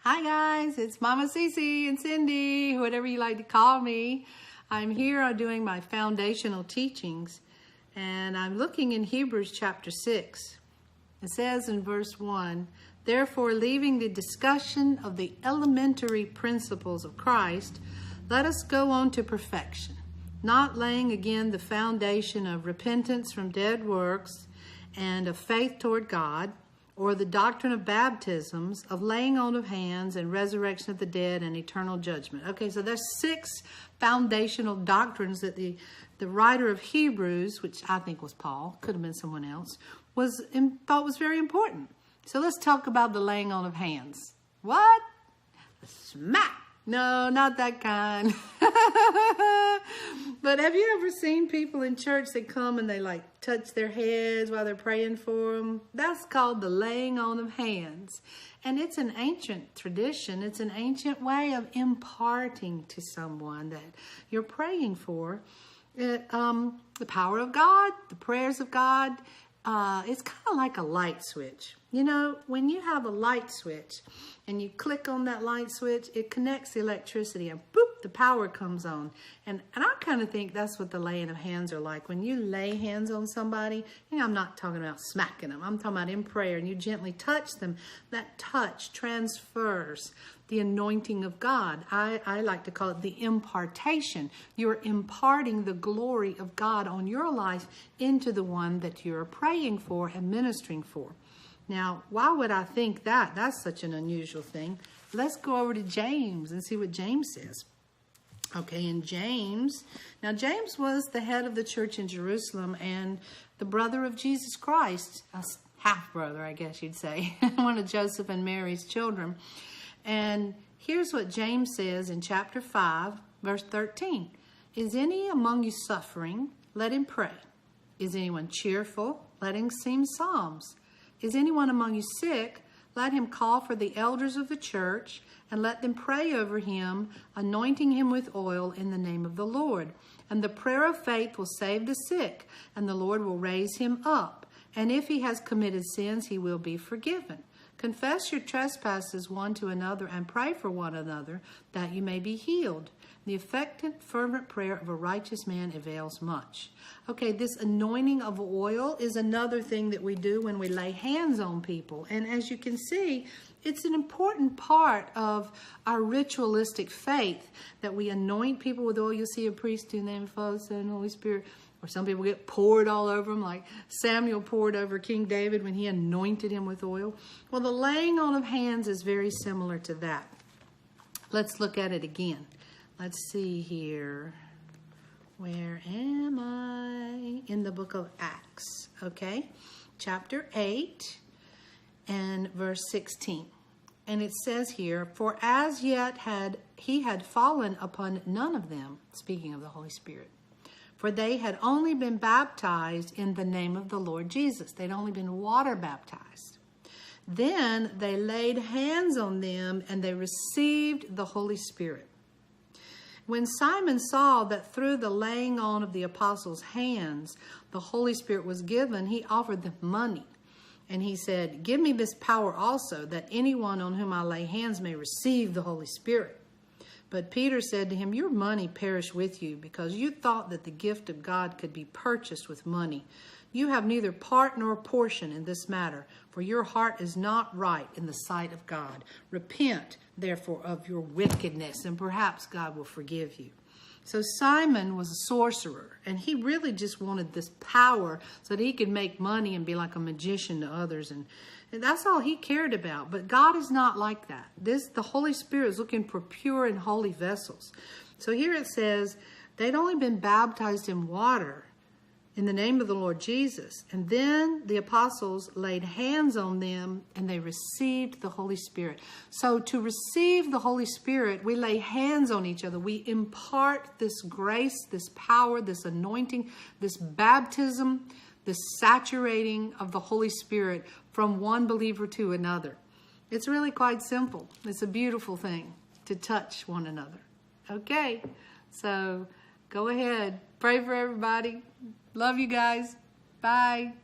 Hi guys, it's Mama Cece and Cindy, whatever you like to call me. I'm here doing my foundational teachings, and I'm looking in Hebrews chapter 6. It says in verse 1, "Therefore, leaving the discussion of the elementary principles of Christ, let us go on to perfection, not laying again the foundation of repentance from dead works and of faith toward God, or the doctrine of baptisms, of laying on of hands and resurrection of the dead and eternal judgment." Okay, so there's 6 foundational doctrines that the writer of Hebrews, which I think was Paul, could have been someone else, thought was very important. So let's talk about the laying on of hands. What? Smack! No, not that kind. But have you ever seen people in church that come and they like touch their heads while they're praying for them? That's called the laying on of hands. And it's an ancient tradition. It's an ancient way of imparting to someone that you're praying for the power of God, the prayers of God. It's kind of like a light switch. You know, when you have a light switch and you click on that light switch, it connects the electricity and boop, the power comes on. And I kind of think that's what the laying of hands are like. When you lay hands on somebody, you know, I'm not talking about smacking them. I'm talking about in prayer, and you gently touch them. That touch transfers the anointing of God. I like to call it the impartation. You're imparting the glory of God on your life into the one that you're praying for and ministering for. Now, why would I think that? That's such an unusual thing. Let's go over to James and see what James says. Okay, in James, now James was the head of the church in Jerusalem and the brother of Jesus Christ, a half-brother, I guess you'd say, one of Joseph and Mary's children. And here's what James says in chapter 5, verse 13. "Is any among you suffering? Let him pray. Is anyone cheerful? Let him sing psalms. Is anyone among you sick? Let him call for the elders of the church and let them pray over him, anointing him with oil in the name of the Lord. And the prayer of faith will save the sick, and the Lord will raise him up. And if he has committed sins, he will be forgiven. Confess your trespasses one to another and pray for one another that you may be healed. The effective, fervent prayer of a righteous man avails much." Okay, this anointing of oil is another thing that we do when we lay hands on people. And as you can see, it's an important part of our ritualistic faith that we anoint people with oil. You'll see a priest do in the name of the Father, Son, and Holy Spirit. Or some people get poured all over them, like Samuel poured over King David when he anointed him with oil. Well, the laying on of hands is very similar to that. Let's look at it again. Let's see here. Where am I? In the book of Acts, okay? Chapter 8 and verse 16. And it says here, "For as yet he had fallen upon none of them," speaking of the Holy Spirit, "for they had only been baptized in the name of the Lord Jesus." They'd only been water baptized. "Then they laid hands on them and they received the Holy Spirit. When Simon saw that through the laying on of the apostles' hands the Holy Spirit was given, he offered them money. And he said, 'Give me this power also, that anyone on whom I lay hands may receive the Holy Spirit.' But Peter said to him, 'Your money perish with you, because you thought that the gift of God could be purchased with money. You have neither part nor portion in this matter, for your heart is not right in the sight of God. Repent, therefore, of your wickedness, and perhaps God will forgive you.'" So Simon was a sorcerer, and he really just wanted this power so that he could make money and be like a magician to others. And that's all he cared about. But God is not like that. The Holy Spirit is looking for pure and holy vessels. So here it says they'd only been baptized in water in the name of the Lord Jesus. And then the apostles laid hands on them and they received the Holy Spirit. So to receive the Holy Spirit, we lay hands on each other. We impart this grace, this power, this anointing, this baptism, this saturating of the Holy Spirit from one believer to another. It's really quite simple. It's a beautiful thing to touch one another. Okay, so go ahead. Pray for everybody. Love you guys. Bye.